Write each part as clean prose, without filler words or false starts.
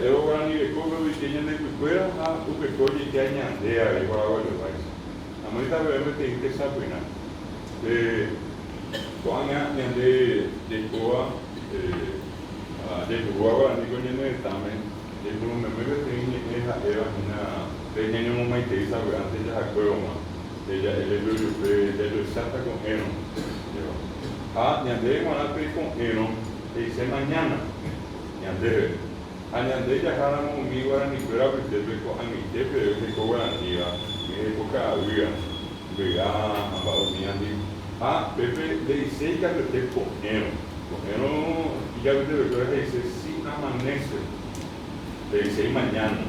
yo guarani de coco y que de cuera a tu que coche que añandea y paraguayo país. A manita vemos que te sapina. Coaña de coa de coa guarani con el tamen. De como me tiene esa era una pequeña momento y sabe antes ya acuerdo ella el santa con eno. Ñande guanape con eno e dice mañana. Ñande Añandé ya jala conmigo a ni fuera que te veco a mi te pero que cobra ni a mi época había vega ambao niandi Pepe le dice que te cogieron y ya te recuerda que dice si amanece le dice mañana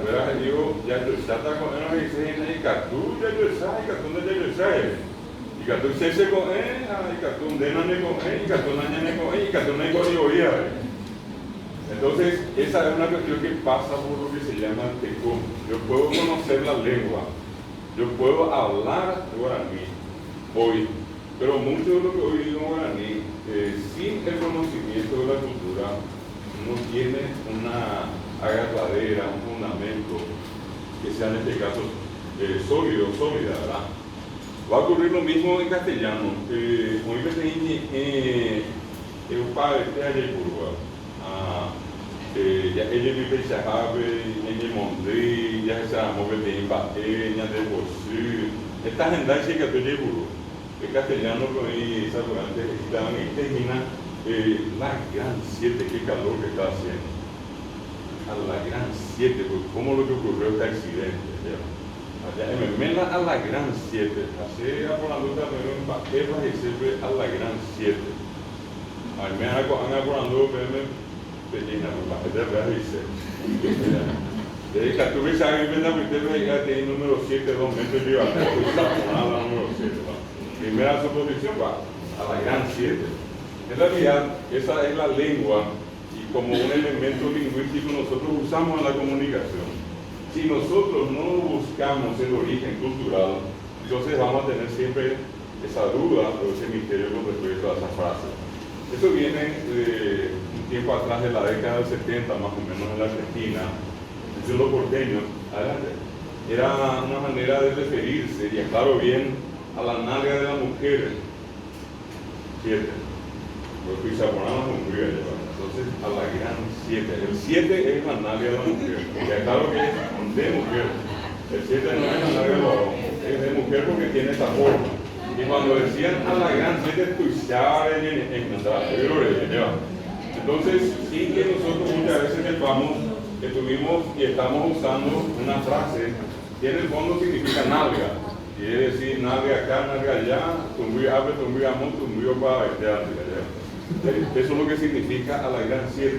fuera que digo ya te está cogieron y dice en el catú ya yo sabes catú ya yo sabes y catú se coge y catú de no ne coge y catú no ne coge y catú no coge entonces, esa es una cuestión que pasa por lo que se llama tecún. Yo puedo conocer la lengua, yo puedo hablar guaraní hoy, pero mucho de lo que hoy digo guaraní, sin el conocimiento de la cultura, no tiene una agarradera, un fundamento que sea en este caso sólida, ¿verdad? Va a ocurrir lo mismo en castellano. Hoy me tenía un padre de allá en Uruguay. Ya ella vive en Chajabe, en el Mondri, ya se llama en Baé, ya de Bosú. Esta gente que tú llevas, el castellano con esa durante estaban y termina la gran 7, qué calor que está haciendo. A la gran 7, pues cómo lo que ocurrió este accidente. Allá en Mela a la gran 7, hace por la lucha en Baé, siempre a la gran 7. A mí me han acordado pequeña, la gente real dice. Desde que tuve esa vivienda, ya tiene número 7, 2 metros de altura, la número 7. Primera suposición va a la gran 7. En realidad, esa es la lengua y como un elemento lingüístico nosotros usamos en la comunicación. Si nosotros no buscamos el origen cultural, entonces vamos a tener siempre esa duda o ese misterio con respecto a esa frase. Eso viene de un tiempo atrás de la década del 70, más o menos en la Argentina, de los porteños, adelante. Era una manera de referirse, y aclaro bien, a la nalga de la mujer. 7. Los pizaponanos murieron, entonces a la gran 7. El 7 es la nalga de la mujer, y aclaro que es de mujer. El 7 no es la nalga de varón, es de mujer porque tiene esa forma. Y cuando decían a la gran 7, tuizar en entonces, sin que nosotros muchas veces sepamos que tuvimos y estamos usando una frase que en el fondo significa nalga. Quiere decir nalga acá, nalga allá, tumbi abre, tumbi amón, tumbi opa, allá. Eso es lo que significa a la gran 7.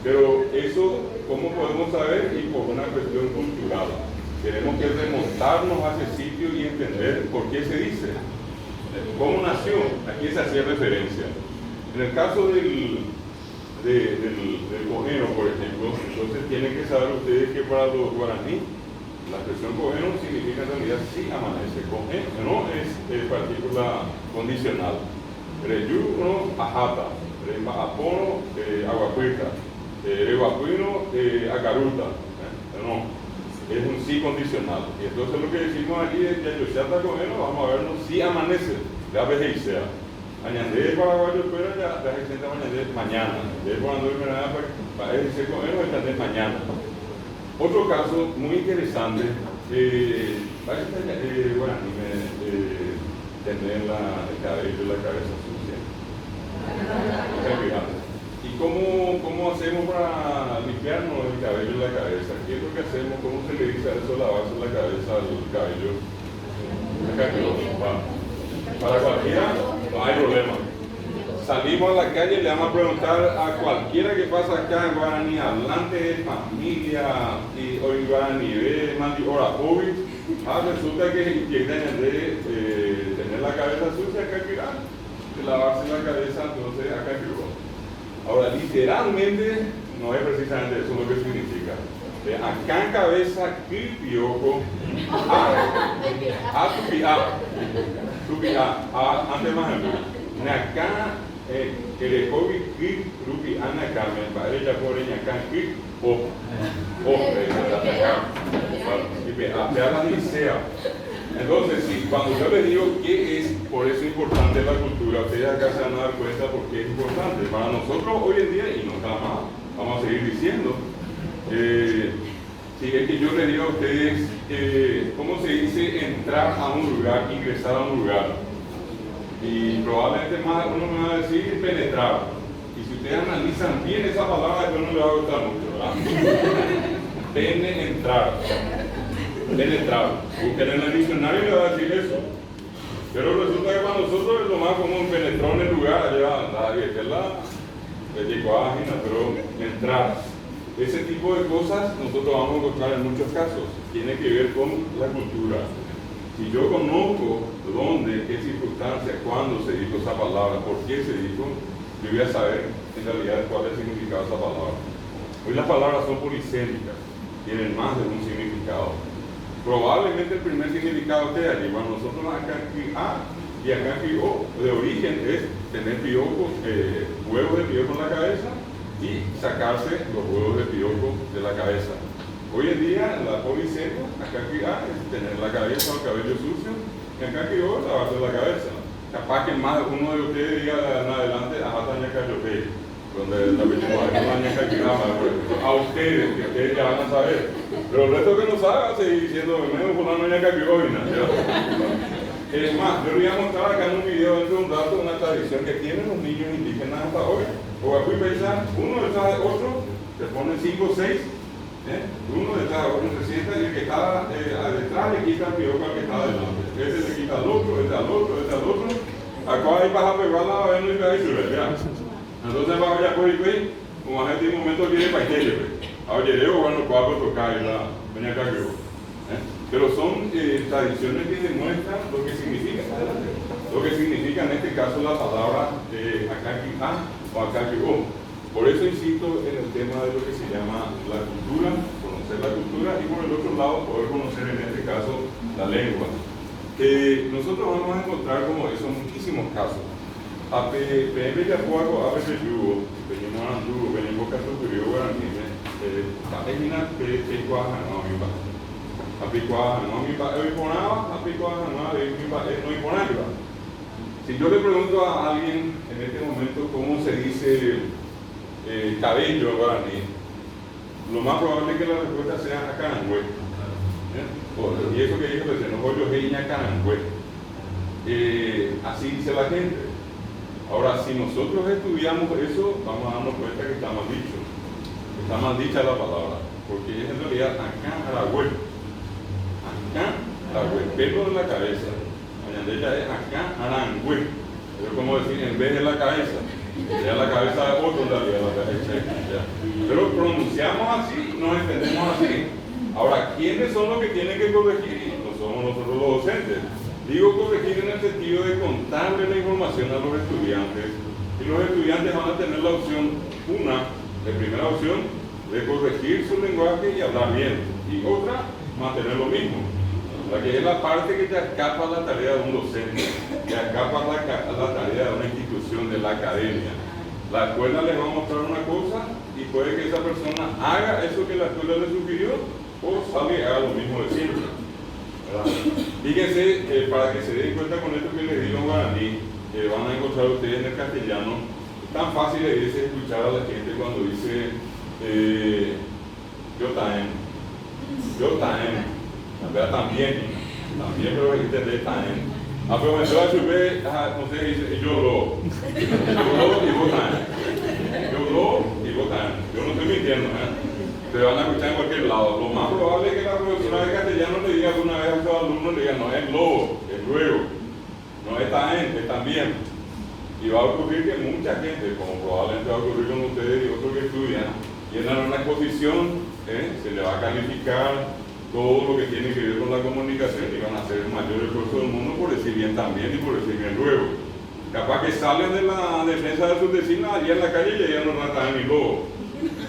Pero eso, ¿cómo podemos saber? Y por una cuestión cultural. Tenemos que remontarnos a ese sitio y entender por qué se dice. ¿Cómo nació? Aquí se hacía referencia. En el caso del cojeno, por ejemplo, entonces tienen que saber ustedes que para los guaraní, la expresión cojeno significa en realidad sí amanece. Cojeno no es partícula condicional. Reyuno, ajata. Apono, aguacuita. Reguapuino, acaruta. No. Es un sí condicional. Y entonces lo que decimos aquí es que yo ya está cojeno, vamos a vernos si amanece. Ya ves y sea. Añandé paraguayo fuera ya exenta mañana. De cuando para ese cojeno añandé mañana. Otro caso muy interesante, bueno, tener el cabello y la cabeza sucia. ¿Y cómo hacemos para limpiarnos el cabello y la cabeza? ¿Qué es lo que hacemos? ¿Cómo se le dice a eso lavarse la cabeza al cabello? Para cualquiera, no hay problema. Salimos a la calle y le vamos a preguntar a cualquiera que pasa acá en Guaraní, hablante de familia, y hoy Guaraní ve, mandi hora COVID, resulta que llegan de tener la cabeza sucia acá en Pirán, de lavarse la cabeza, entonces acá en Pirán. Ahora, literalmente, no es precisamente eso lo que significa. Acá en cabeza, piojo, tupi, antes más ejemplo. Acá, Erejovi Kik Rupi Ana Carmen, para ella por ella can Kik o la licea. Entonces, sí, cuando yo les digo qué es, por eso es importante la cultura, ustedes acá se van a dar cuenta por qué es importante. Para nosotros hoy en día, y no está mal, vamos a seguir diciendo, si es que yo les digo a ustedes, ¿cómo se dice entrar a un lugar, ingresar a un lugar? Y probablemente más uno me va a decir penetrar. Y si ustedes analizan bien esa palabra, yo no le va a gustar mucho, ¿verdad? Penetrar. Penetrar. Busquen en el diccionario y le va a decir eso. Pero resulta que para nosotros es lo más común, penetró en el lugar, allá, que es la yecuágina, pero entrar. Ese tipo de cosas nosotros vamos a encontrar en muchos casos. Tiene que ver con la cultura. Si yo conozco dónde, qué circunstancia, cuándo se dijo esa palabra, por qué se dijo, yo voy a saber en realidad cuál es el significado de esa palabra. Hoy las palabras son polisémicas, tienen más de un significado. Probablemente el primer significado esté allí. Bueno, nosotros acá aquí A y acá aquí O, de origen es tener piojos, huevos de piojo en la cabeza y sacarse los huevos de piojo de la cabeza. Hoy en día la polisemia, acá aquí A es tener la cabeza o el cabello sucio y acá aquí O lavarse la cabeza. Capaz que más uno de ustedes diga en adelante, ajá, taña cayopé, donde la pechuga no taña cayopé, a ustedes, que ustedes ya van a saber. Pero el resto que no sabe, seguir diciendo, menos por la taña cayopé. Es más, yo les voy a mostrar acá en un video dentro de un rato una tradición que tienen los niños indígenas hasta hoy. O aquí pensar, uno detrás de otro, se ponen 5 o 6. Uno detrás de otro se sienta y el que está detrás le quita el piojo al que está delante. Ese le quita al otro, este al otro, este al otro. Acá hay para pegar la vez no hay que ya. Entonces va a ver por ahí, como a gente en un momento viene para que ahora yo bueno, cuatro tocar y la venía acá que pero son tradiciones que demuestran lo que significa. Lo que significa en este caso la palabra acá que A o acá que O. Por eso insisto en el tema de lo que se llama la cultura, conocer la cultura y por el otro lado poder conocer en este caso la lengua. Nosotros vamos a encontrar como eso en muchísimos casos. A PM de Apuago, a veces yugo, venimos a yugo, venimos a Tucurio, Guaranime, a Egina, Pecuaja, no, mi pa. A Pecuaja, no, mi pa, a Pecuaja, no, mi pa, no imponaba. Si yo le pregunto a alguien en este momento cómo se dice cabello guaraní, lo más probable es que la respuesta sea acanangüe. Y eso que dijo recién, no yo heña acanangüe. Así dice la gente. Ahora, si nosotros estudiamos eso, vamos a darnos cuenta que está mal dicho. Está mal dicha la palabra, porque es en realidad acanangüe. Acanangüe, pelo de la cabeza. Ella es acanangüe. Es como decir, en vez de la cabeza. Ya la cabeza de otro en realidad la cabeza. Pero pronunciamos así, nos entendemos así. Ahora, ¿quiénes son los que tienen que corregir? No somos nosotros los docentes. Digo corregir en el sentido de contarle la información a los estudiantes. Y los estudiantes van a tener la opción, la primera opción, de corregir su lenguaje y hablar bien. Y otra, mantener lo mismo. La que es la parte que te escapa la tarea de un docente, que escapa la tarea de una institución, de la academia. La escuela les va a mostrar una cosa y puede que esa persona haga eso que la escuela le sugirió o salga y haga lo mismo de siempre. Fíjense, para que se den cuenta con esto que les digo en guaraní, van a encontrar ustedes en el castellano, es tan fácil es escuchar a la gente cuando dice yo también. También, pero entender también. Pero me va a subir, no sé, dice, yo lo y votan. Yo no estoy mintiendo, Te van a escuchar en cualquier lado. Lo más probable es que la profesora de castellano le diga alguna vez a sus alumnos, le diga, no es lobo, es luego, no es también, es también. Y va a ocurrir que mucha gente, como probablemente va a ocurrir con ustedes y otros que estudian, llenan una exposición, se le va a calificar todo lo que tiene que ver con la comunicación y van a hacer el mayor esfuerzo del mundo por decir bien también y por decir bien luego. Capaz que salen de la defensa de sus vecinos allí en la calle y ya no tratan ni lobo.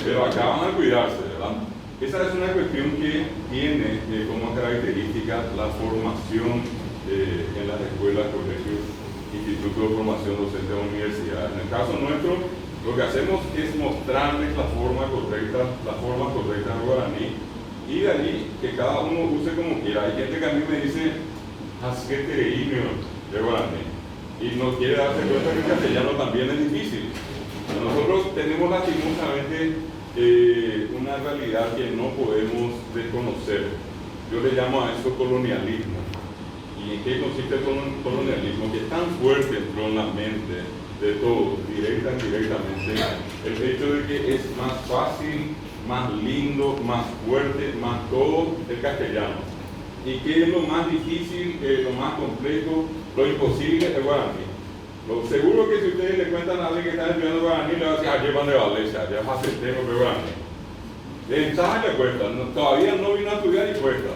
Pero acá van a cuidarse, ¿verdad? Esa es una cuestión que tiene como característica la formación en las escuelas, colegios institutos de formación docente de universidad. En el caso nuestro, lo que hacemos es mostrarles la forma correcta del guaraní, y de ahí que cada uno use como quiera. Hay gente que a mí me dice, de guaraní, y no quiere darse cuenta que el castellano también es difícil. Nosotros tenemos lastimosamente una realidad que no podemos desconocer. Yo le llamo a esto colonialismo. ¿Y en qué consiste el colonialismo? Que tan fuerte entró en la mente de todos, directa e indirectamente, el hecho de que es más fácil, más lindo, más fuerte, más todo el castellano. ¿Y qué es lo más difícil, lo más complejo, lo imposible? El guaraní. Lo seguro que si ustedes le cuentan a alguien que está estudiando guaraní, le va a decir, llevan de Valencia, ya hace tiempo de guaraní. De ensayo le cuesta, todavía no vino a estudiar y cuesta.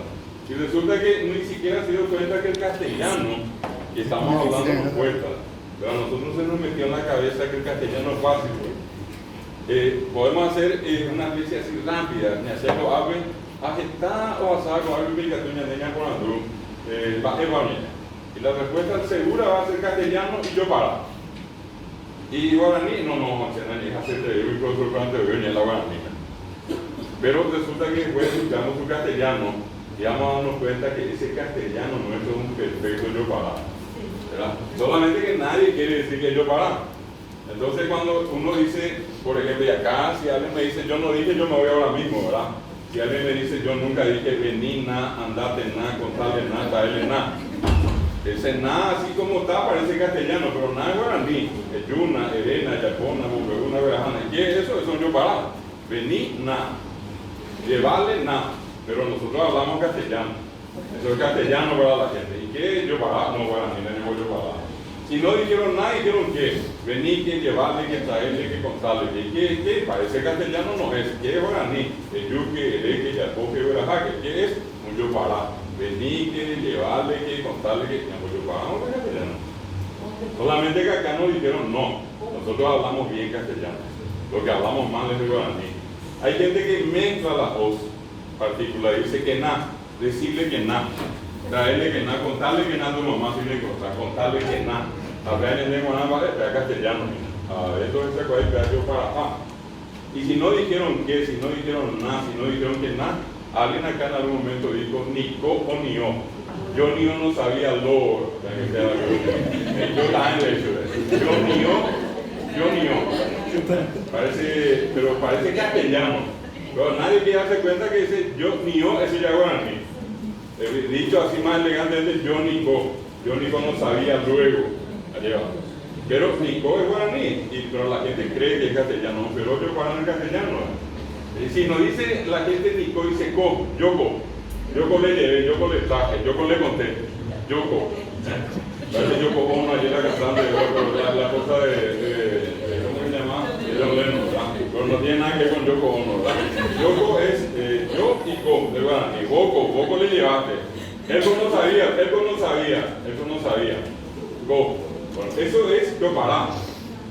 Y resulta que ni siquiera se dio cuenta que el castellano que estamos hablando no cuesta. Pero a nosotros se nos metió en la cabeza que el castellano es fácil. Podemos hacer una especie así rápida, ni hacerlo ave, agitar o hacer algo que niña por andú, y la respuesta segura va a ser castellano y yo para. Y guaraní, no, ni hacerte un profesor de la guaraní. Pero resulta que después escuchamos su castellano y vamos a darnos cuenta que ese castellano no es un perfecto yo para. ¿Verdad? Solamente que nadie quiere decir que yo para. Entonces cuando uno dice, por ejemplo, y acá si alguien me dice yo no dije yo me voy ahora mismo, ¿verdad? Si alguien me dice yo nunca dije vení na, andate na, contale na, traele na. Ese na así como está parece castellano, pero na es guaraní. Yuna, Erena, Yapona, Bubeguna, Verajana. ¿Qué es eso? Eso es yo para. Vení na. Llevarle na. Pero nosotros hablamos castellano. Eso es castellano para la gente. ¿Y qué? Yo para. No, guaraní, tenemos yo para. Si no dijeron nada, dijeron qué. Vení, que llevarle, que traerle, que contarle. ¿Qué? Parece castellano no es. ¿Qué es guaraní? El yuque, el eque, yapoque, verajaque. ¿Qué es? Un yo para. Vení, que llevarle, que contarle, que yo para. No es castellano. Solamente que acá nos dijeron no. Nosotros hablamos bien castellano. Lo que hablamos mal es el guaraní. Hay gente que mezcla la voz particular. Dice que na. Decirle que na. Traerle que nada, contarle que nada tu mamá si le contar, contarle que nada. Hablar en lengua nada vale, pero castellano. Esto es el cual yo para Y si no dijeron qué, si no dijeron nada, si no dijeron que nada, alguien acá en algún momento dijo ni co o ni o. Yo ni o no sabía lo. Yo estaba en el hecho de yo ni o. Parece castellano. Pero nadie quiere darse cuenta que ese yo ni o, ese ya guaraní. Dicho así más elegantemente, yo Nico no sabía luego. Pero Nico es guaraní, pero la gente cree que es castellano, pero yo para no es castellano. Si nos dice la gente Nico, dice co, Yoko le llevé, Yoko le traje, Yoko le conté, Yoko. Parece Yoko Ono ayer la cantante, la cosa de ¿cómo se llama? De John Lennon, ¿verdad? Pero no tiene nada que ver con Yoko Ono, ¿verdad? Yoko es yo y co, de guaraní. Boco le llevaste. Eso no sabía. Go. Bueno, eso es yo para.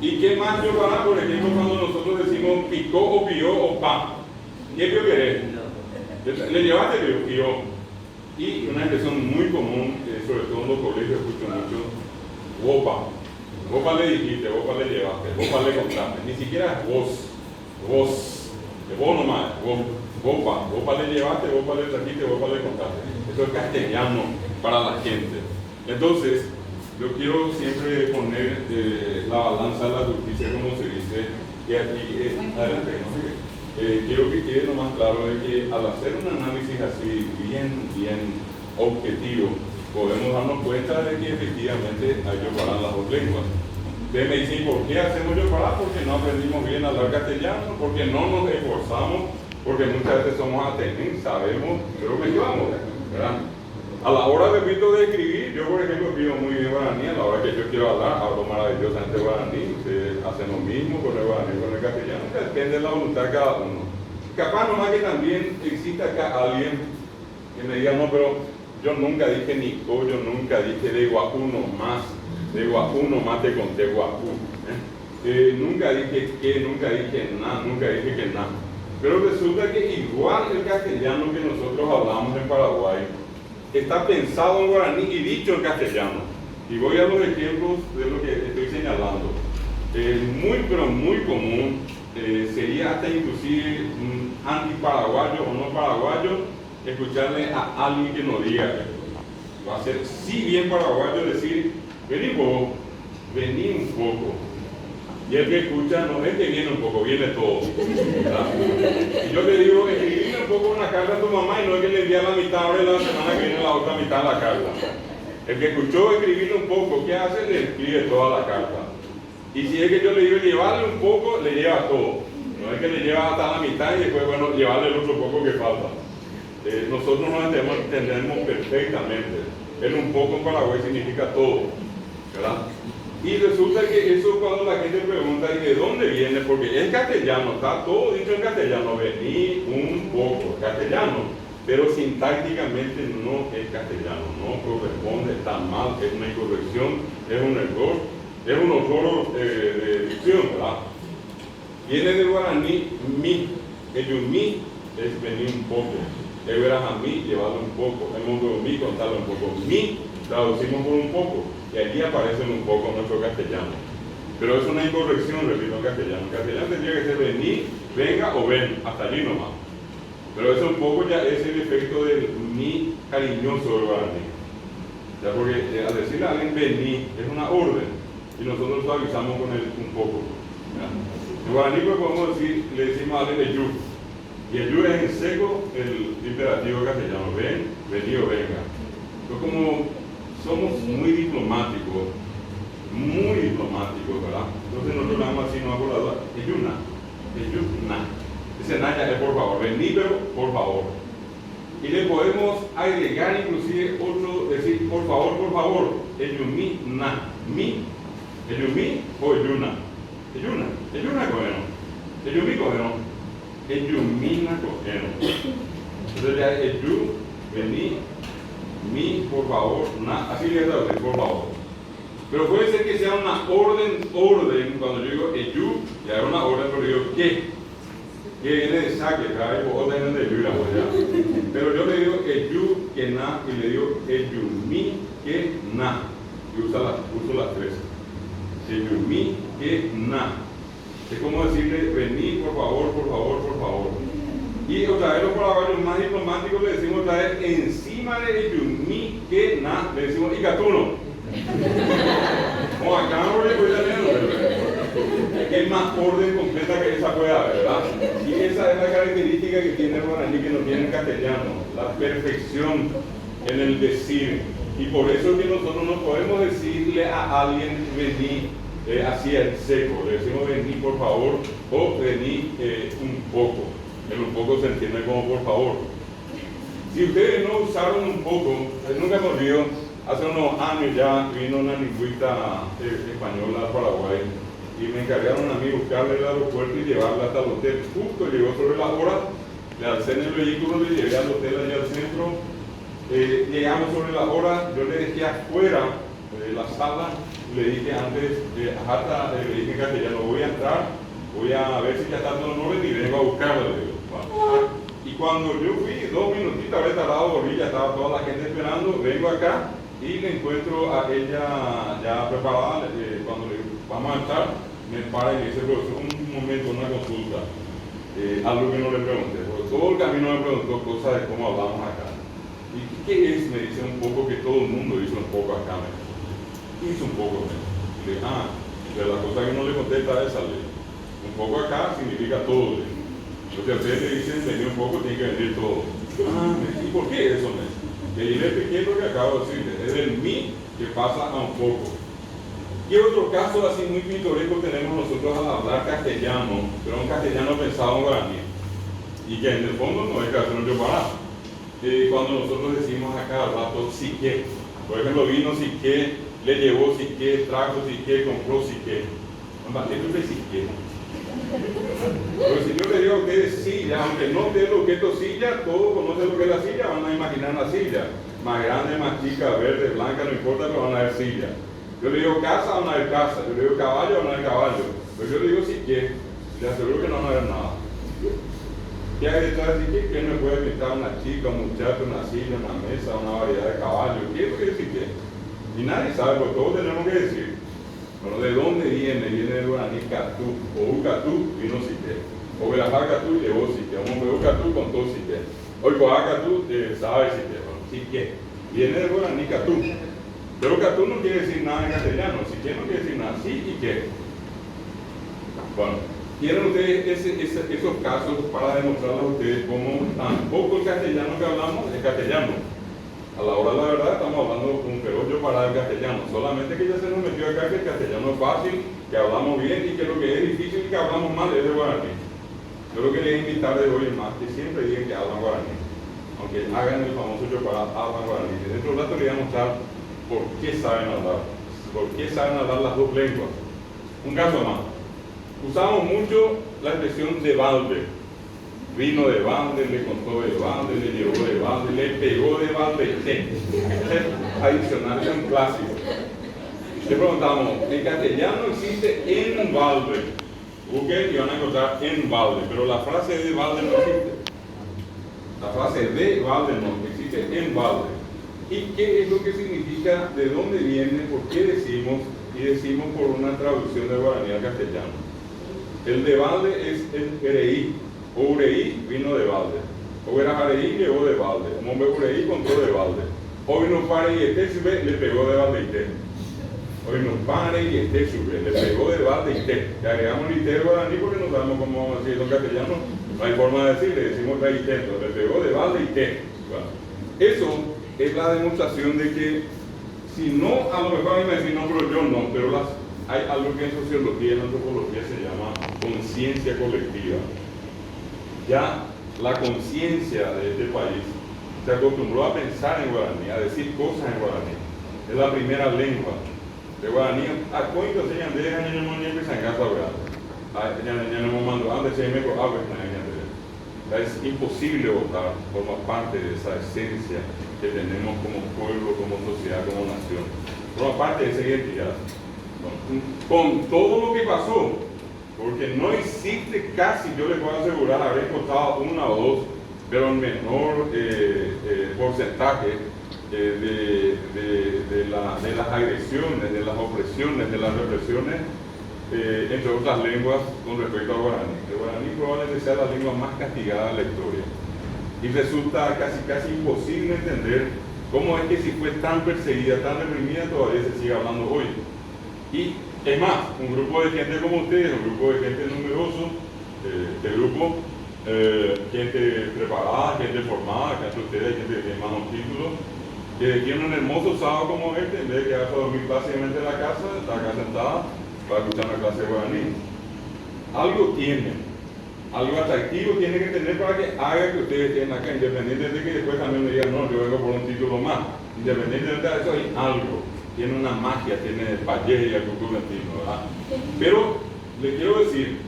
¿Y qué más yo para? Por ejemplo, cuando nosotros decimos picó o pilló o pa. ¿Qué yo querés? Le llevaste pilló. Y una expresión muy común, sobre todo en los colegios, escucho mucho, wopa. Wopa le dijiste, wopa le llevaste, wopa le contaste. Ni siquiera es vos. De vos nomás, wopa le llevaste, wopa le trajiste, wopa le contaste. Eso es castellano para la gente. Entonces, yo quiero siempre poner la balanza de la justicia, como se dice, y aquí, adelante, quiero que quede lo más claro de que al hacer un análisis así bien objetivo, podemos darnos cuenta de que efectivamente hay que parar las dos lenguas. Ustedes me dicen, ¿por qué hacemos yo parar? Porque no aprendimos bien a hablar castellano, porque no nos esforzamos, porque muchas veces somos atenes, sabemos, pero que llevamos, ¿verdad? A la hora, repito, de escribir, yo por ejemplo escribo muy bien guaraní, a la hora que yo quiero hablar, hablo maravillosamente guaraní, ustedes hacen lo mismo con el guaraní, con el castellano, depende de la voluntad de cada uno. Capaz nomás que también exista acá alguien que me diga, no, pero yo nunca dije Nico, yo nunca dije de Guapú nomás te conté Guapú. Nunca dije que, nunca dije nada, nunca dije que nada. Pero resulta que igual el castellano que nosotros hablamos en Paraguay, está pensado en guaraní y dicho en castellano. Y voy a los ejemplos de lo que estoy señalando. Muy, pero muy común, sería hasta inclusive antiparaguayo o no paraguayo, escucharle a alguien que no diga esto. Va a ser, sí bien paraguayo, decir, vení vos, vení un poco. Y el que escucha no es que viene un poco, viene todo. ¿Verdad? Y yo le digo, escribirle un poco una carta a tu mamá y no es que le envíe la mitad ahora y la semana que viene la otra mitad la carta. El que escuchó escribirle un poco, ¿qué hace? Le escribe toda la carta. Y si es que yo le digo llevarle un poco, le lleva todo. No es que le lleva hasta la mitad y después, bueno, llevarle el otro poco que falta. Nosotros nos entendemos perfectamente. El un poco en Paraguay significa todo, ¿verdad? Y resulta que eso cuando la gente pregunta, ¿y de dónde viene? Porque es castellano, está todo dicho en castellano, vení un poco, castellano, pero sintácticamente no es castellano, no corresponde, está mal, es una incorrección, es un error, es un horror de dicción, ¿verdad? Viene del guaraní mi, el mi es venir un poco, el verás a mí, llevarlo un poco, el mundo mi, contarlo un poco, mi traducimos por un poco. Y allí aparecen un poco nuestro castellano. Pero es una incorrección, repito, en castellano. En castellano tendría que ser venir, venga o ven, hasta allí nomás. Pero eso un poco ya es el efecto del mi cariñoso del guaraní. Ya porque al decirle a alguien vení es una orden y nosotros suavizamos con el un poco. ¿Ya? En guaraní pues podemos decir, le decimos a alguien el yu. Y el yu es en seco el imperativo castellano, ven, vení o venga. Pero como somos muy diplomáticos, ¿verdad? Entonces nosotros hablamos así, no hago la duda, eyuna. Ese na ya es por favor, vení pero por favor. Y le podemos agregar inclusive otro, decir por favor, eyumi, na, mi, eyumi o eyuna. Eyuna cogeno, eyumi cogeno, eyumina cogeno. Entonces ya eyu, vení, mi, por favor, na, así le da por favor. Pero puede ser que sea una orden, cuando yo digo eyu, ya es una orden, pero yo ¿qué? Que viene de saque, trae orden de eyu, pero yo le digo eyu, que na, y le digo eyu, mi, que na, y uso las tres. Eyu, mi, que na. Es como decirle, vení, por favor. Y otra vez los paraguayos más diplomáticos le decimos otra vez encima de yumi que na, le decimos icatuno. Como acá no le voy a que es más orden completa que esa puede haber, ¿verdad? Y esa es la característica que tiene el guaraní que no tiene el castellano, la perfección en el decir. Y por eso es que nosotros no podemos decirle a alguien vení así en seco, le decimos vení por favor o vení un poco. El un poco se entiende como por favor. Si ustedes no usaron un poco, nunca me olvido, hace unos años ya vino una lingüista española a Paraguay y me encargaron a mí buscarle el aeropuerto y llevarla hasta el hotel. Justo llegó sobre la hora, le alcé en el vehículo, le llevé al hotel allá al centro. Llegamos sobre la hora, yo le dejé afuera de la sala, le dije antes, le dije en castellano, voy a entrar, voy a ver si ya está todo en orden y vengo a buscarla. Y cuando yo fui, 2 minutitos, había tardado, volví, ya estaba toda la gente esperando, vengo acá y le encuentro a ella ya preparada, cuando le vamos a entrar, me para y me dice, profesor, un momento, una consulta, algo que no le pregunté, porque todo el camino me preguntó cosas de cómo hablamos acá. ¿Y qué es? Me dice un poco que todo el mundo hizo un poco acá. Hizo un poco. Y le dije, pero la cosa que no le contesta es esa ley. Un poco acá significa todo. Entonces a ustedes le dicen venir un poco, tiene que venir todo. ¿Y por qué eso? Y le expliqué lo que acabo de decirle, es el mi que pasa a un poco. ¿Qué otro caso así muy pintoresco tenemos nosotros al hablar castellano, pero un castellano pensado en guaraní? Y que en el fondo no es que hacer un parado. Cuando nosotros decimos a cada rato sí que, por ejemplo, vino sí que, le llevó sí que, trajo sí que, compró sí que. Esto es sí que. Pero si yo le digo a ustedes silla, aunque no esté el objeto silla, todos conocen lo que es la silla, van a imaginar la silla. Más grande, más chica, verde, blanca, no importa, pero van a ver silla. Yo le digo casa, van a ver casa. Yo le digo caballo, van a ver caballo. Pero yo le digo sí que, le aseguro que no van a ver nada. ¿Qué hay detrás de que me puede pintar una chica, un muchacho, una silla, una mesa, una variedad de caballos? ¿Qué es lo que sí que? Y nadie sabe, pues todos tenemos que decir. Bueno, ¿de dónde viene? Viene del guaraní catú, o ucatú, vino sique. O verajá catú, llevó sique. O monveo catú, contó sique. O coá catú, sabe sique. Bueno, sique. Viene del guaraní catú. Pero catú no quiere decir nada en castellano. Sique no quiere decir nada. Sí y qué. Bueno, quieren ustedes esos casos para demostrarles a ustedes cómo tampoco el castellano que hablamos es castellano. A la hora de la verdad estamos hablando con un ferollo para el castellano, solamente que ya se nos metió acá que el castellano es fácil, que hablamos bien y que lo que es difícil y que hablamos mal es de guaraní. Yo lo que les invitar de hoy en más, que siempre digan que hablan guaraní, aunque hagan el famoso yo para hablan guaraní. Dentro del rato les voy a mostrar por qué saben hablar las dos lenguas. Un caso más, usamos mucho la expresión de balde. Vino de balde, le contó de balde, le llevó de balde, le pegó de balde. Adicional es un clásico. Le preguntamos, en castellano existe en balde. Busquen y van a encontrar en balde, pero la frase de balde no existe. La frase de balde no existe en balde. ¿Y qué es lo que significa? ¿De dónde viene? ¿Por qué decimos? Y decimos por una traducción de guaraní al castellano. El de balde es el ereí. O ureí vino de balde. O era jareí llegó de balde. O mombe ureí contó de balde. Hoy no pare y este sube, le pegó de balde y te. Hoy no pare y este sube, le pegó de balde y te. Le agregamos el ité guaraní porque no sabemos cómo vamos a decirlo en castellano. No hay forma de decir, le decimos reitento, le pegó de balde y te. Bueno, eso es la demostración de que si no, a lo mejor a mí me dicen, no, pero yo no, pero hay algo que en sociología, en antropología se llama conciencia colectiva. Ya la conciencia de este país se acostumbró a pensar en guaraní, a decir cosas en guaraní. Es la primera lengua de guaraní. A cuento se llama de año no ni en casa ahora. Ya no mando antes se me por agua es imposible votar, forma parte de esa esencia que tenemos como pueblo, como sociedad, como nación. Forma parte de esa identidad. Con todo lo que pasó. Porque no existe casi, yo les puedo asegurar, habré encontrado una o dos, pero en menor porcentaje de las agresiones, de las opresiones, de las represiones, entre otras lenguas con respecto al guaraní. El guaraní probablemente sea la lengua más castigada de la historia. Y resulta casi imposible entender cómo es que si fue tan perseguida, tan reprimida, todavía se sigue hablando hoy. Y es más, un grupo de gente como ustedes, un grupo de gente numeroso, gente preparada, gente formada, que entre ustedes hay gente que tiene más un título, que tiene un hermoso sábado como este, en vez de quedarse a dormir básicamente en la casa, está acá sentada para escuchar una clase de guaraní. Algo tiene, algo atractivo tiene que tener para que haga que ustedes estén acá, independientemente de que después también me digan, no, yo vengo por un título más, independientemente de eso hay algo. Tiene una magia, tiene Valle y la cultura antigua, ¿verdad? Pero le quiero decir,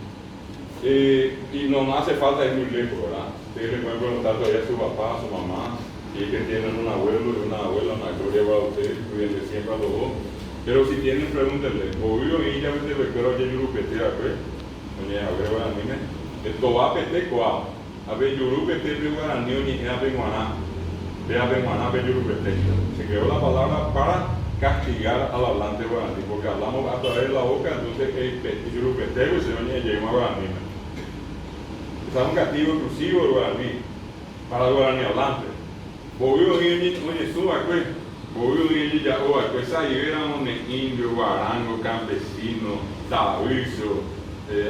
y no hace falta ir muy lejos, ¿verdad? Ustedes le pueden preguntar todavía a su papá, a su mamá, si es que tienen un abuelo y una abuela, una gloria para ustedes, cuídense siempre a los dos. Pero si tienen, pregúntenle, obvio, y ya me recuerdo que yo pete a ver, oye, a ver, bueno, a mí me, esto va a pete coa, a ver, yo pete, pero a niño ni a penguaná, vea penguaná, ve yo pete. Se creó la palabra para castigar al hablante guaraní, porque hablamos a través de la boca, entonces el yurupeteo y se venía y llegó a guaraní. Es un castigo exclusivo del guaraní, para el guaraní hablante. Volvió oye, suba, pues, volvió ya, pues ahí éramos indio, guarango, campesino, tabuizo,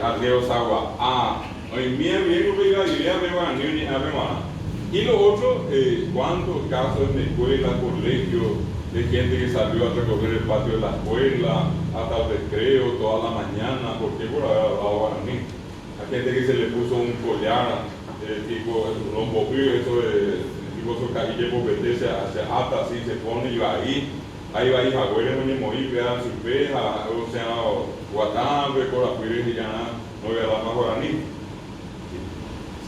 arriero, sagua, oye, bien, oiga, y vea, me guaraní, ni a Y lo otro, cuántos casos en escuela, colegio, de gente que salió a recorrer el patio de la escuela hasta el recreo toda la mañana, porque por haber hablado guaraní. Hay gente que se le puso un collar tipo lombopío, eso de tipo esos cajiles popete, se ata así, se pone y va ahí va ahí, jagüeles, moñemoí, vean sus pejas, o sea, guatambe, corapuires y ya no voy a hablar más guaraní.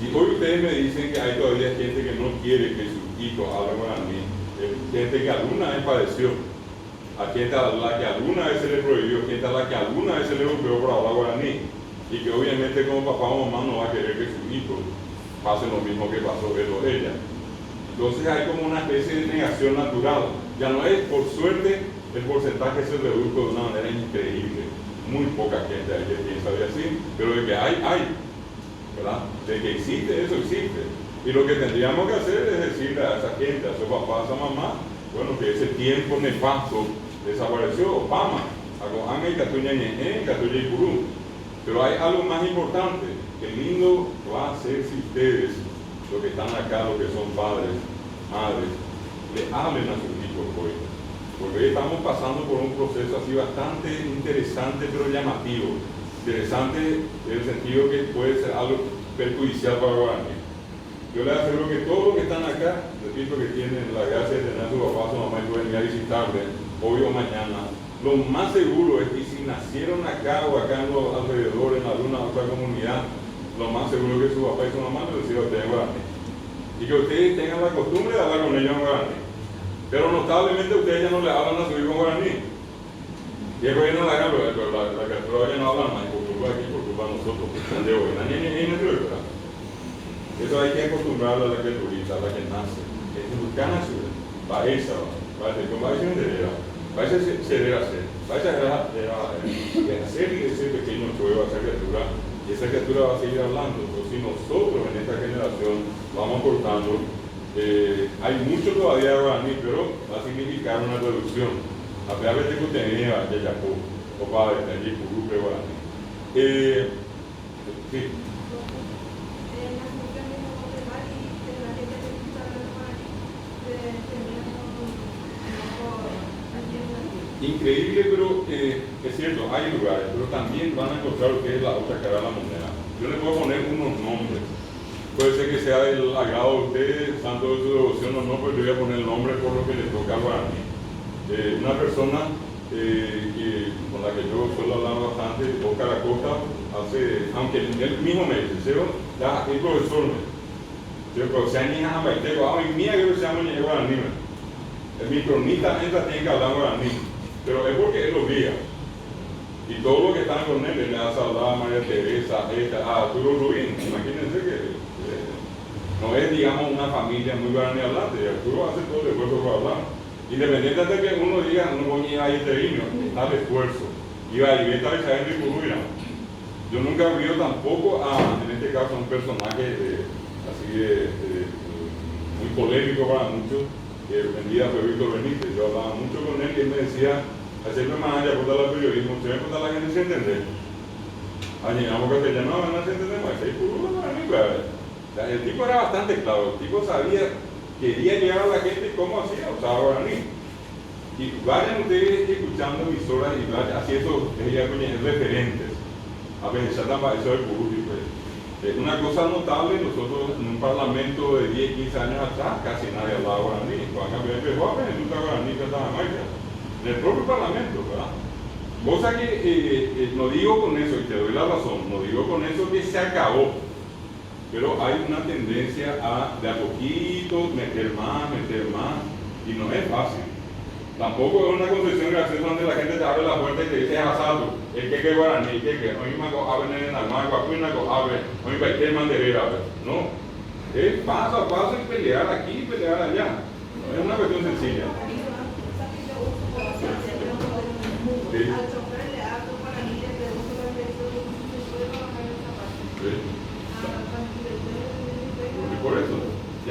Si hoy ustedes me dicen que hay todavía gente que no quiere que sus hijos hablen guaraní, gente que alguna vez padeció, a gente a la que alguna vez se le prohibió, gente a la que alguna vez se le golpeó por hablar guaraní, y que obviamente como papá o mamá no va a querer que sus hijos pasen lo mismo que pasó él o ella. Entonces hay como una especie de negación natural. Ya no es por suerte el porcentaje se redujo de una manera increíble. Muy poca gente hay que piensa así, pero de que hay, ¿verdad? De que existe, eso existe. Y lo que tendríamos que hacer es decirle a esa gente, a su papá, a su mamá, bueno, que ese tiempo nefasto desapareció, pama, y pero hay algo más importante, que lindo va a ser si ustedes, los que están acá, los que son padres, madres, le hablen a sus hijos hoy. Porque hoy estamos pasando por un proceso así bastante interesante, pero llamativo. Interesante en el sentido que puede ser algo perjudicial para Guaraní. Yo les aseguro que todos los que están acá, repito, que tienen la gracia de tener a su papá, a su mamá y pueden ir a visitarle hoy o mañana, lo más seguro es que si nacieron acá o acá en los alrededores, en alguna otra comunidad, lo más seguro es que su papá y su mamá les decían a ustedes en Guaraní. Y que ustedes tengan la costumbre de hablar con ellos en Guaraní. Pero notablemente ustedes ya no le hablan a su hijo en Guaraní. Y es porque no la hagan, pero la criatura ya no habla más por culpa de aquí, por culpa de nosotros. De hoy, eso hay que acostumbrarlo a la criaturita, a la que nace. Es buscar nacer. Va esa, va a ser como va a ser ceder a hacer. Va a hacer ese pequeño fuego a esa criatura. Y esa criatura va a seguir hablando. Pero si nosotros en esta generación vamos cortando, hay mucho todavía de Guaraní, pero va a significar una reducción. A pesar de que tenía Yayapú, o padre, allí Purupe, Guaraní. Sí. Increíble, pero es cierto, hay lugares, pero también van a encontrar lo que es la otra cara de la moneda. Yo les puedo poner unos nombres. Puede ser que sea del agrado de ustedes, santo de su devoción o no, pero yo voy a poner el nombre por lo que le toca a Guaraní. Una persona con la que yo suelo hablar bastante, Oscar Acosta, aunque él mismo me dice, ya, el profesor, pero se han hija a Baitego, mía que se llama Guaraní. Mi cronista entra, tiene que hablar Guaraní. Pero es porque él lo guía. Y todos los que están con él, le ha saludado a María Teresa, a Arturo Rubín. Imagínense que no es, digamos, una familia muy guaraní hablante. Arturo hace todo el esfuerzo para hablar. Independiente de que uno diga, no voy a ir a interino, está el esfuerzo. Iba a ir a Isabel de Curuira. Yo nunca he visto tampoco, en este caso, un personaje muy polémico para muchos, que vendía fue Víctor Benítez. Yo hablaba mucho con él y él me decía, hacerme más allá, apuntar al periodismo, usted me apuntar a la gente se entiende. Llegamos castellano, no se entiende más, el tipo era bastante claro, el tipo sabía, quería llegar a la gente cómo hacía, usaba guaraní. Y vayan ustedes escuchando emisoras y así eso, referentes, a pensar para eso del Purú. Una cosa notable, nosotros en un parlamento de 10, 15 años atrás casi nadie hablaba guaraní. Cuando empezó a presentar guaraní en Jamaica, en el propio parlamento, ¿verdad? Cosa que no digo con eso, y te doy la razón, no digo con eso que se acabó, pero hay una tendencia de a poquito meter más, y no es fácil. Tampoco es una concesión graciosa donde la gente te abre la puerta y te dice asalto, el que guaraní, el que hoy me abre en el alma, hoy va a ir manderera, no. Es paso a paso y pelear aquí, pelear allá. No es una cuestión sencilla. Sí. Por eso.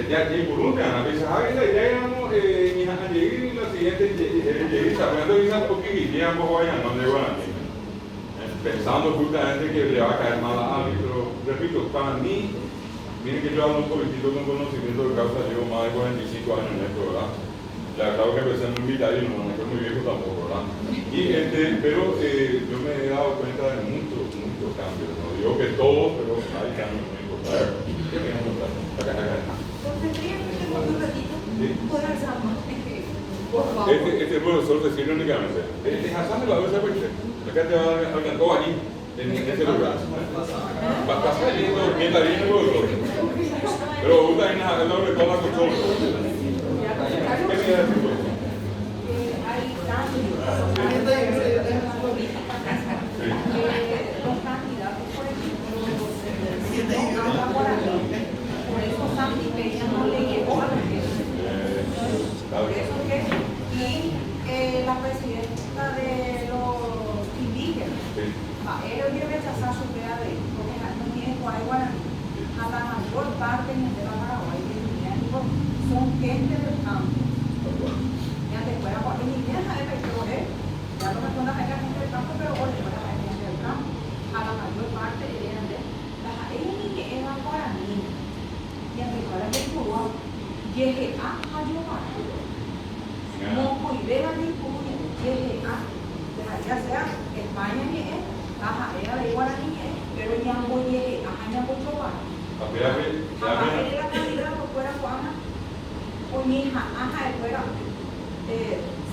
Ya aquí en Colombia, a veces llegamos, mi hija llegué y la siguiente llegué, sabiendo que esa poquilla, llegamos vayan, no le van a pensando justamente que le va a caer mal a alguien, pero repito, para mí, miren que yo hablo un poquitito con conocimiento de causa, llevo más de 45 años en esto, ¿verdad? Ya claro que empecé muy militarino, no soy muy viejo tampoco, ¿verdad? Pero yo me he dado cuenta de muchos cambios, no digo que todos, pero hay cambios muy importantes. ¿Qué me voy a contar? Este profesor de Sirio únicamente. Hassan lo va a hacer porque acá te va a dar o allí, en ese lugar. Va a pasar allí, mientras viene el profesor. Pero usted hay nada, es lo que toda la control. ¿Qué me da decir? Hay los candidatos, por ejemplo, no hablan guaraní. Por eso Santi Peña no le llegó a la gente. Por eso que, y la presidenta esa idea de, porque no tiene guaraní, a la mayor parte de la Paraguay de México son gente del campo. Ya después, porque ni bien sabe que ya no me cuenta que hay gente del campo, pero oye, no hay gente del campo. A la mayor parte eran de las aéreas que eran guaraní. Ya después, que tuvo, llegué a ayudar. No cuidé de Cuya, llegué a, ya sea España ni es, era de guaraní, pero ya no llegué a Jaña Pochobar. A ver la calidad por fuera Juana, o mi hija, fuera.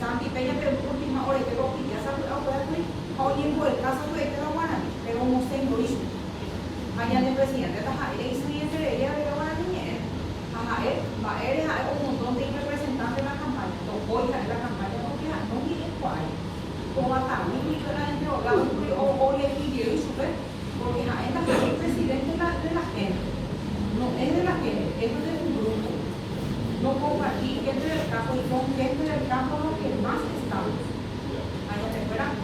Santi Peña pero última hora que lo ya sabe afuera de hoy en el caso de que no van pero no se englorismo allá el presidente ajá él hizo y entre ella de la niñez ajá va él hay un montón de representantes de la campaña no voy a la campaña porque no tiene cuál como acá un micro la gente o le pidió y super porque ajá el presidente de la gente no es de la gente es de un grupo. No compartir gente del campo y con gente del campo lo que más está. Allá te fuera,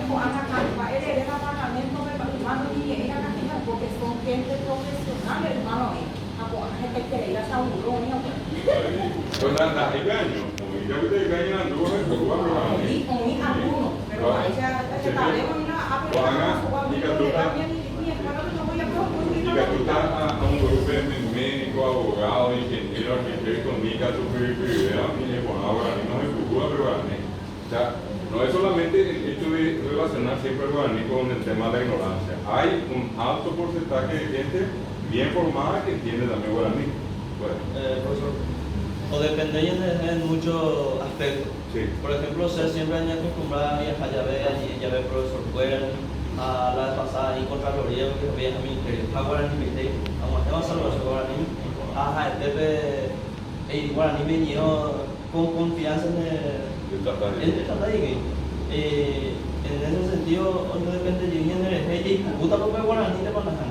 como Ana Calva, el apartamento de hermano y ella cantidad porque son gente profesional, hermano. Gente que le da saúl, ¿no? Pues nada, hay años, como ya usted caña no es que va a ni alguno, pero ahí se estaremos en la tú estás a un grupo de médico, abogado, ingeniero, arquitecto, mica, superviviera, y bueno, ahora no es cultura peruana. O sea, no es solamente el hecho de relacionar siempre el guaraní con el tema de la ignorancia. Hay un alto porcentaje de gente bien formada que entiende también guaraní. Bueno. Profesor, o depende en muchos aspectos. Sí. Por ejemplo, siempre han acostumbrado a viajar, ya ve profesor Cuerno, a la pasada y Contraloría, porque había a ministerio, a guaraní me vamos a salvarse guaraní, a Pepe, y guaraní me llegó con confianza en el tratado. En ese sentido, no depende de quién eres, y puta porque guaraní te van a dejar.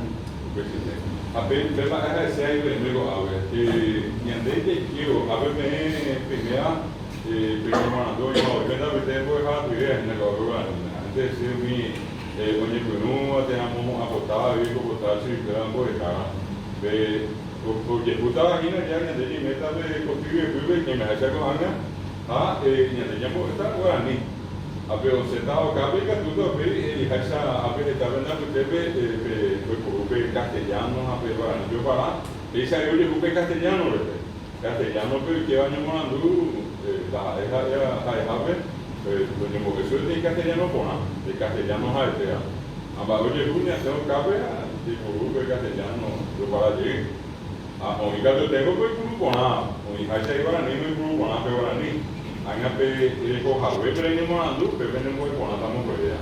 A ver, me va a decir ahí luego a ver, y andé de quiero, a ver, me primera, primero mandó y no, depende de tiempo de la idea en el guaraní. Antes de mi oye, pues no tenemos apostada, vivo apostada, si te dan por acá. Porque puta vagina ya ni de meta de construir que me hace con Ana, ni de llamo esta guaraní. A ver, se está acá, que tú lo ves, y esa, a ver, está vendando usted, pues por castellano, a ver, guaraní, yo para, esa yo le busqué castellano, ¿verdad? Castellano, pero que año morando, la deja ya, a ver. Porque eso es de castellano de castellano a este oye, Julia, tengo cabeza de grupo de castellano, yo para allí. Oiga, yo tengo pues grupo o hija se iba a ni muy grupo pero a ni. Anga pe coja, pero venimos andando, pero venimos con estamos por allá.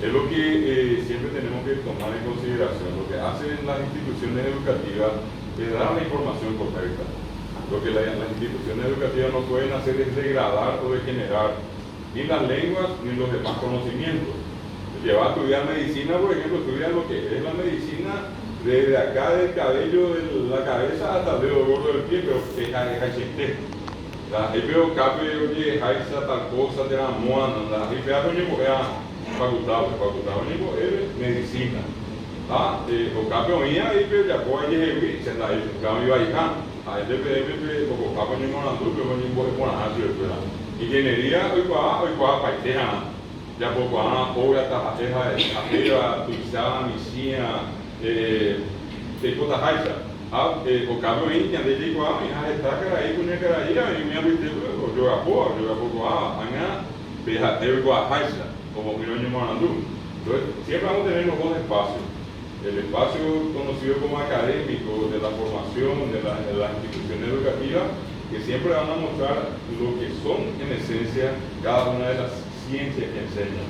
Es lo que siempre tenemos que tomar en consideración. Lo que hacen las instituciones educativas es dar la información correcta. Lo que las instituciones educativas no pueden hacer es degradar o degenerar ni las lenguas ni los demás conocimientos. El que va a estudiar medicina, por ejemplo, estudia lo que es la medicina desde acá del cabello de la cabeza hasta el dedo gordo del pie, pero que es ahí veo cape, oye, haisa tal cosa, te la moana, ahí veo que facultad, es medicina. O cape oía, ahí veo ya puedo ir, se está ahí, cambio iba a ir, ahí debe, como cape ni monando, pero ni voy a poner así, ingeniería hoy va paiteja ya poco obra tajateja arriba tuizada misia tipo tajaisa o cambio india de digo hija está caray con el caray y me habité yo apoyo anga pejateo igual jaisa como mi niño manandú. Entonces siempre vamos a tener los dos espacios, el espacio conocido como académico de la formación de las instituciones educativas, que siempre van a mostrar lo que son en esencia cada una de las ciencias que enseñan.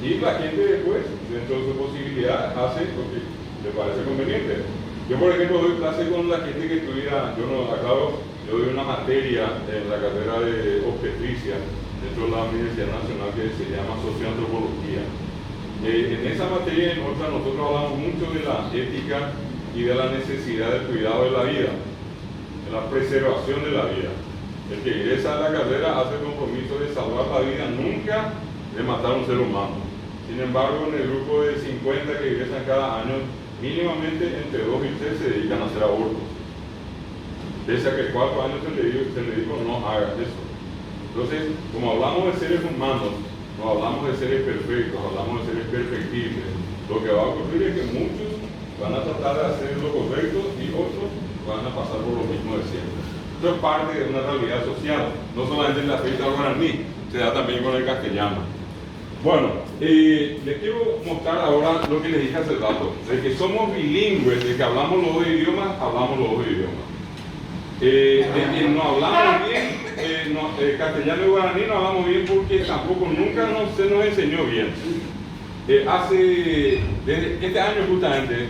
Y la gente después, dentro de su posibilidad, hace lo que le parece conveniente. Yo, por ejemplo, doy clase con la gente que estudia, yo doy una materia en la carrera de obstetricia dentro de la Universidad Nacional que se llama Socioantropología. En esa materia, nosotros hablamos mucho de la ética y de la necesidad del cuidado de la vida, la preservación de la vida. El que ingresa a la carrera hace el compromiso de salvar la vida, nunca de matar a un ser humano. Sin embargo, en el grupo de 50 que ingresan cada año, mínimamente entre 2 y 3 se dedican a hacer abortos. Pese a que 4 años se le dijo no hagas eso. Entonces, como hablamos de seres humanos, no hablamos de seres perfectos, hablamos de seres perfectibles, lo que va a ocurrir es que muchos van a tratar de hacer lo correcto y otros van a pasar por lo mismo de siempre. Esto es parte de una realidad social, no solamente en la fiesta guaraní, se da también con el castellano. Bueno, les quiero mostrar ahora lo que les dije hace rato, de que somos bilingües, de que hablamos los dos idiomas, hablamos los dos idiomas. No hablamos bien, castellano y guaraní no hablamos bien porque tampoco nunca se nos enseñó bien. Desde este año justamente,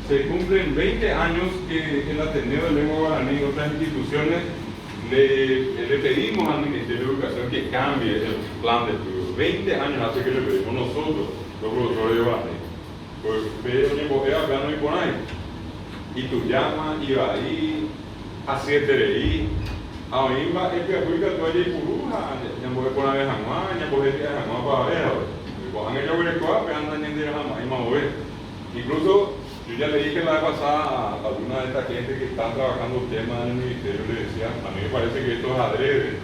se cumplen 20 años que el Ateneo de Lengua Guaraní y otras instituciones le pedimos al Ministerio de Educación que cambie el plan de estudio. 20 años hace que le pedimos nosotros, los profesores de Guaraní. Pues pero ni por acá no hay por ahí. Y tú llamas, y va ahí, a 7 de ahí, a mí va, es que aplica tu allí puruja, ya voy a poner jamás, ya voy a decir jamás para ver, pues han hecho ver coa, pero andan en dire jamás, y más a ver. Incluso, yo ya le dije la vez pasada a alguna de estas gente que están trabajando temas en el ministerio, le decía, a mí me parece que esto es adrede.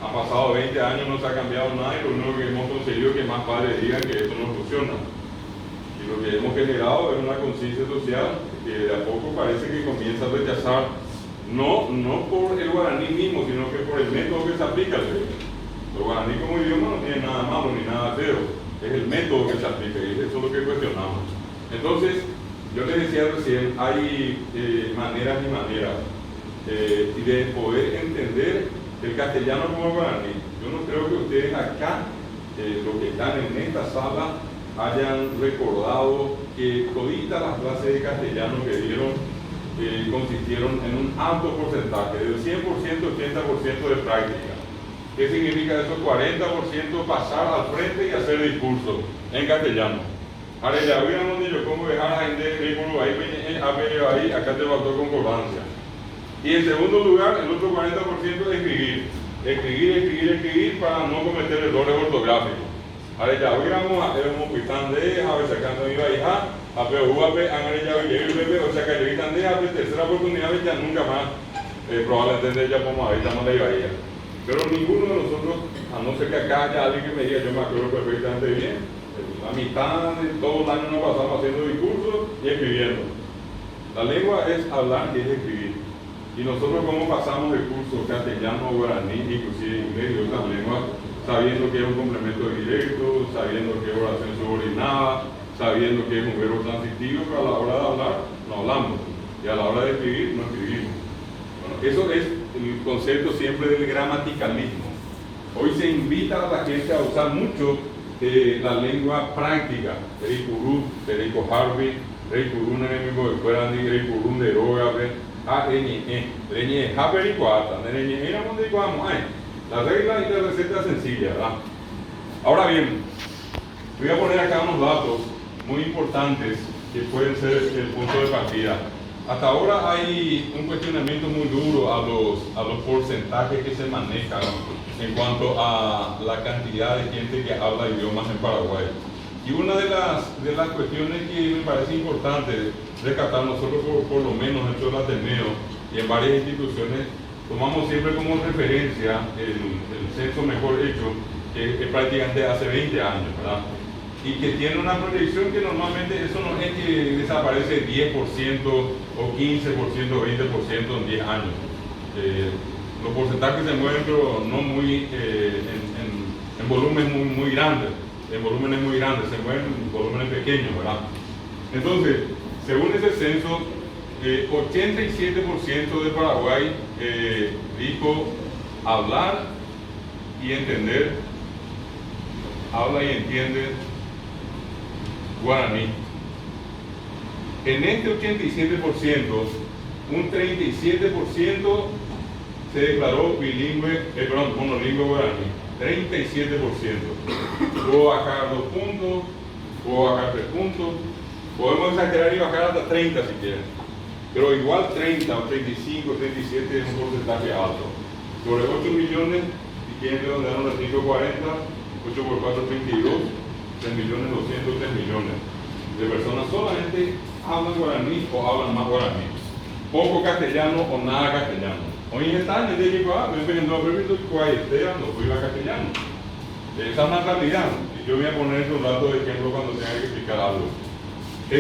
Han pasado 20 años, no se ha cambiado nada y lo único que hemos conseguido es que más padres digan que esto no funciona. Y lo que hemos generado es una conciencia social que de a poco parece que comienza a rechazar, no por el guaraní mismo, sino que por el método que se aplica al idioma. El guaraní como idioma no tiene nada malo ni nada feo, es el método que se aplica y eso es lo que cuestionamos. Entonces, yo les decía recién, hay maneras y maneras y de poder entender el castellano como el guaraní. Yo no creo que ustedes acá, los que están en esta sala, hayan recordado que toditas las clases de castellano que dieron consistieron en un alto porcentaje, del 100%, 80% de práctica. ¿Qué significa eso? 40% pasar al frente y hacer discurso en castellano. Ahora ya vieron donde yo como dejar a gente ahí, acá te faltó concordancia. Y en segundo lugar, el otro 40% es escribir para no cometer errores ortográficos. Ahora ya viéramos a un pitán de a ver sacando mi hija, a PUAP, a ya o sea que yo de a tercera oportunidad ya nunca más probablemente ya como ahí estamos de bahía. Pero ninguno de nosotros, a no ser que acá haya alguien que me diga, yo me acuerdo perfectamente bien. La mitad de todo el año nos pasamos haciendo discursos y escribiendo. La lengua es hablar y es escribir. Y nosotros cómo pasamos el curso castellano, guaraní, inclusive inglés y otras lenguas, sabiendo que es un complemento directo, sabiendo que es oración subordinada, sabiendo que es un verbo transitivo, pero a la hora de hablar no hablamos. Y a la hora de escribir no escribimos. Bueno, eso es el concepto siempre del gramaticalismo. Hoy se invita a la gente a usar mucho la lengua práctica, Reipurú, Tereico Harvey, Reipurú, Neremico de Fuerandi, Reipurú de Rogabe, Reñe, Japeri Cuata, Nereñe, mira donde vamos, la regla y la receta sencilla, ¿verdad? Ahora bien, voy a poner acá unos datos muy importantes que pueden ser el punto de partida. Hasta ahora hay un cuestionamiento muy duro a los porcentajes que se manejan en cuanto a la cantidad de gente que habla idiomas en Paraguay. Y una de las cuestiones que me parece importante rescatar, nosotros por lo menos dentro del Ateneo y en varias instituciones, tomamos siempre como referencia el censo mejor hecho, que prácticamente hace 20 años, ¿verdad? Y que tiene una proyección que normalmente eso no es que desaparece 10% o 15%, 20% en 10 años. Los porcentajes se mueven, pero no muy en volúmenes muy grandes, se mueven en volúmenes pequeños, ¿verdad? Entonces, según ese censo, 87% de Paraguay dijo hablar y entender, habla y entiende guaraní. En este 87%, un 37% se declaró bilingüe, monolingüe guaraní. 37%. Puedo bajar 2 puntos, puedo bajar 3 puntos, podemos exagerar y bajar hasta 30 si quieren. Pero igual 30 o 35, 37 es un porcentaje alto. Sobre 8 millones, si quieren redondear a 540, 8 por 4, 32. 3 millones 200, 3 millones de personas solamente hablan guaraní o hablan más guaraní. Poco castellano o nada castellano. Hoy en esta año de equipo A, me viendo a ver no fui a castellano. Esa es una realidad. Y yo voy a poner un rato de ejemplo cuando tenga que explicar algo.